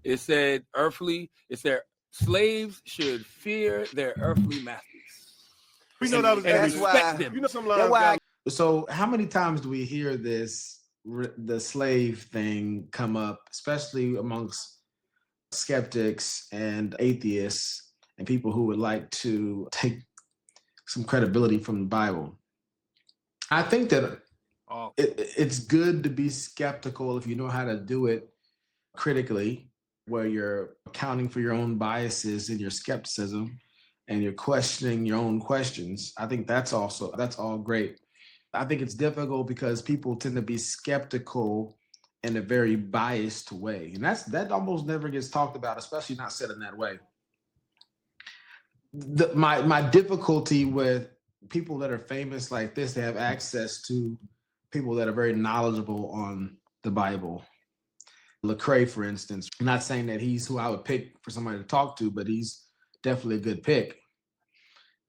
It said slaves should fear their earthly masters. We know that was and That's respect why- them. You know some lines got So how many times do we hear the slave thing come up, especially amongst skeptics and atheists and people who would like to take some credibility from the Bible? I think that it's good to be skeptical if you know how to do it critically, where you're accounting for your own biases in your skepticism and you're questioning your own questions. I think that's all great. I think it's difficult because people tend to be skeptical in a very biased way. And that almost never gets talked about, especially not said in that way. My difficulty with people that are famous like this, they have access to people that are very knowledgeable on the Bible. Lecrae, for instance, I'm not saying that he's who I would pick for somebody to talk to, but he's definitely a good pick.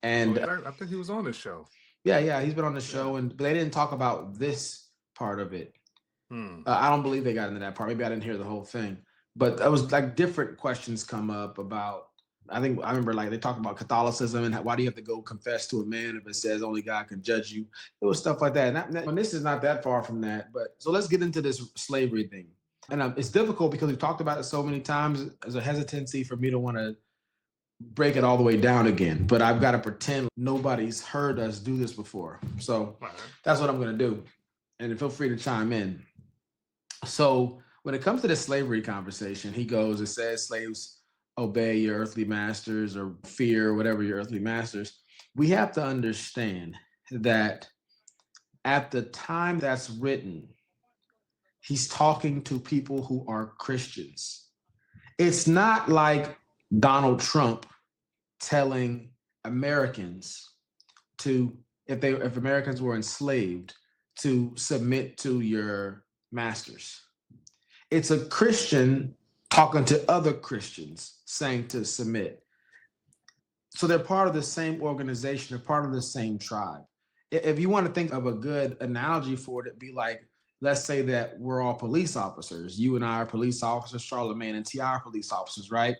And I think he was on this show. Yeah, he's been on the show, but they didn't talk about this part of it. I don't believe they got into that part. Maybe I didn't hear the whole thing, but it was like different questions come up about. I remember like they talked about Catholicism and why do you have to go confess to a man if it says only God can judge you? It was stuff like that. And this is not that far from that. But so let's get into this slavery thing. And it's difficult because we've talked about it so many times. There's a hesitancy for me to want to break it all the way down again, but I've got to pretend nobody's heard us do this before. So that's what I'm going to do. And feel free to chime in. So when it comes to the slavery conversation, it says slaves obey your earthly masters or fear whatever your earthly masters. We have to understand that at the time that's written, he's talking to people who are Christians. It's not like Donald Trump telling Americans if Americans were enslaved, to submit to your masters. It's a Christian talking to other Christians saying to submit. So they're part of the same organization, they're part of the same tribe. If you want to think of a good analogy for it, it'd be like, let's say that we're all police officers. You and I are police officers, Charlemagne and T are police officers, right?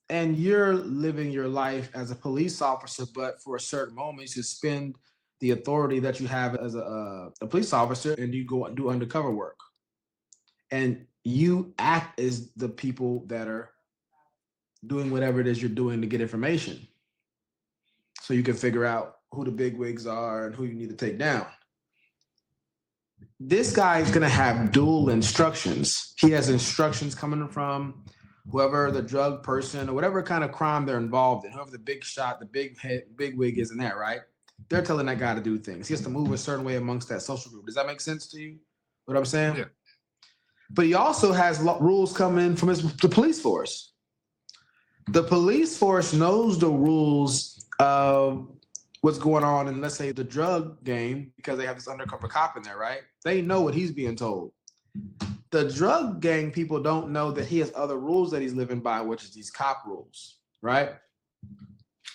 And you're living your life as a police officer, but for a certain moment, you suspend the authority that you have as a police officer and you go and do undercover work. And you act as the people that are doing whatever it is you're doing to get information. So you can figure out who the bigwigs are and who you need to take down. This guy is going to have dual instructions. He has instructions coming from whoever the drug person or whatever kind of crime they're involved in, whoever the big shot, the big wig is in that, right? They're telling that guy to do things. He has to move a certain way amongst that social group. Does that make sense to you? What I'm saying? Yeah. But he also has rules coming in from the police force. The police force knows the rules of what's going on in, let's say, the drug game, because they have this undercover cop in there, right? They know what he's being told. The drug gang people don't know that he has other rules that he's living by, which is these cop rules, right?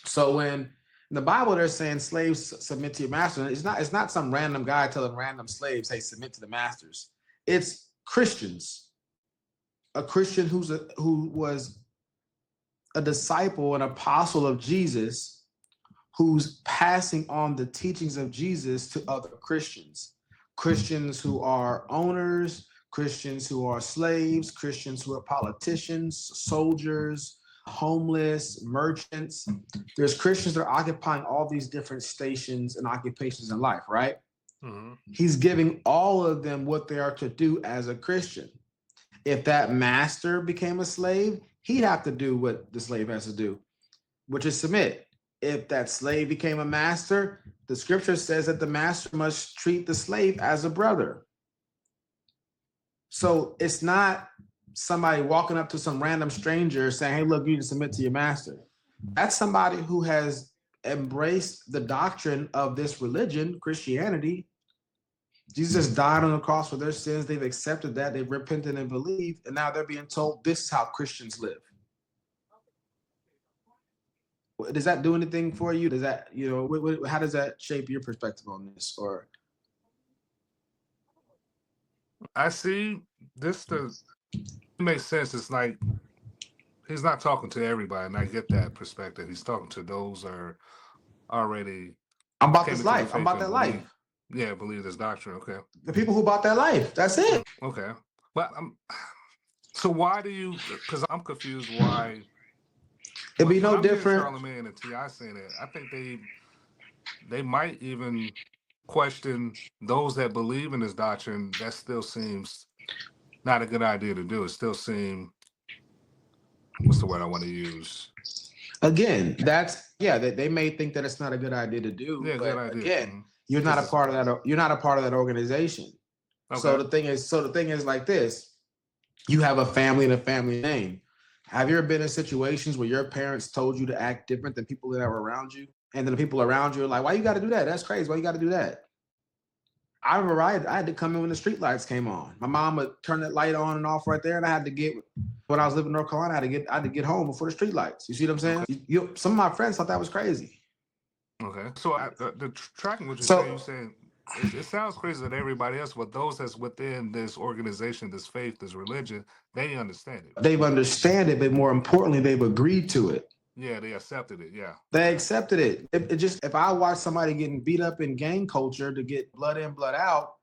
So when in the Bible they're saying slaves submit to your master, it's not some random guy telling random slaves, hey, submit to the masters. It's Christians. A Christian who was a disciple, an apostle of Jesus, who's passing on the teachings of Jesus to other Christians. Christians who are owners, Christians who are slaves, Christians who are politicians, soldiers, homeless, merchants. There's Christians that are occupying all these different stations and occupations in life, right? Mm-hmm. He's giving all of them what they are to do as a Christian. If that master became a slave, he'd have to do what the slave has to do, which is submit. If that slave became a master, the scripture says that the master must treat the slave as a brother. So it's not somebody walking up to some random stranger saying, hey, look, you need to submit to your master. That's somebody who has embraced the doctrine of this religion, Christianity. Jesus died on the cross for their sins. They've accepted that. They've repented and believed. And now they're being told this is how Christians live. Does that do anything for you? Does that, how does that shape your perspective on this? Or I see this It makes sense. It's like he's not talking to everybody, and I get that perspective. He's talking to those who are already. I'm about this life. I'm about that life. Yeah, believe this doctrine. Okay. The people who bought that life. That's it. Okay. But so why do you? Because I'm confused. Why? It'd be no different. Charlemagne and T.I. saying that. I think they might even question those that believe in this doctrine. That still seems not a good idea to do. It still seems, what's the word I want to use? Again, they may think that it's not a good idea to do. Yeah, but good idea. Again, you're not a part of that. You're not a part of that organization. Okay. So the thing is like this: you have a family and a family name. Have you ever been in situations where your parents told you to act different than people that were around you, and then the people around you are like, "Why you got to do that? That's crazy. Why you got to do that?" I remember I had to come in when the street lights came on. My mom would turn that light on and off right there, and I had to get. When I was living in North Carolina, I had to get home before the street lights. You see what I'm saying? Okay. Some of my friends thought that was crazy. Okay, so the tracking what you're saying, it sounds crazy that everybody else, but those that's within this organization, this faith, this religion, they understand it. They've understand it, but more importantly, they've agreed to it. Yeah, they accepted it. Yeah, they accepted it. If I watch somebody getting beat up in gang culture to get blood in, blood out,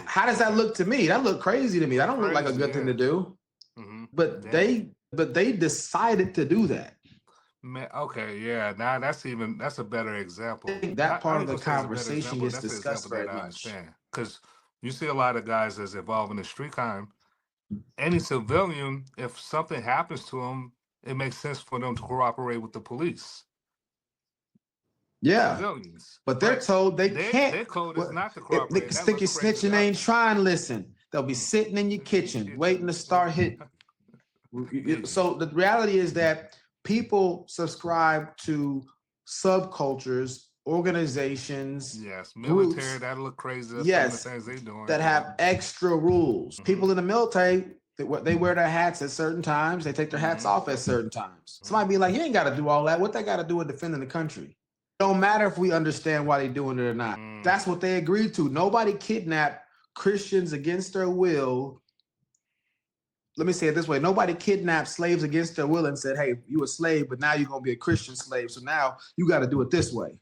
how does that look to me? That look crazy to me. That don't look like a good thing to do. Mm-hmm. But they decided to do that. Man, okay, yeah. Now that's a better example. That part of the conversation gets discussed very much. Because you see a lot of guys that's involved in the street crime. Any civilian, if something happens to them, it makes sense for them to cooperate with the police. Yeah, civilians. But they're told they can't. Their code is not to cooperate. They stick your snitching ain't trying to listen. They'll be sitting in your kitchen waiting to start hitting. So the reality is that people subscribe to subcultures, organizations, military groups, that look crazy. That's some of the things they doing that have extra rules. Mm-hmm. People in the military, they wear their hats at certain times. They take their hats off at certain times. Somebody be like, "You ain't got to do all that. What they got to do with defending the country?" It don't matter if we understand why they're doing it or not. That's what they agreed to. Nobody kidnapped Christians against their will. Let me say it this way. Nobody kidnapped slaves against their will and said, "Hey, you a slave, but now you're going to be a Christian slave. So now you got to do it this way."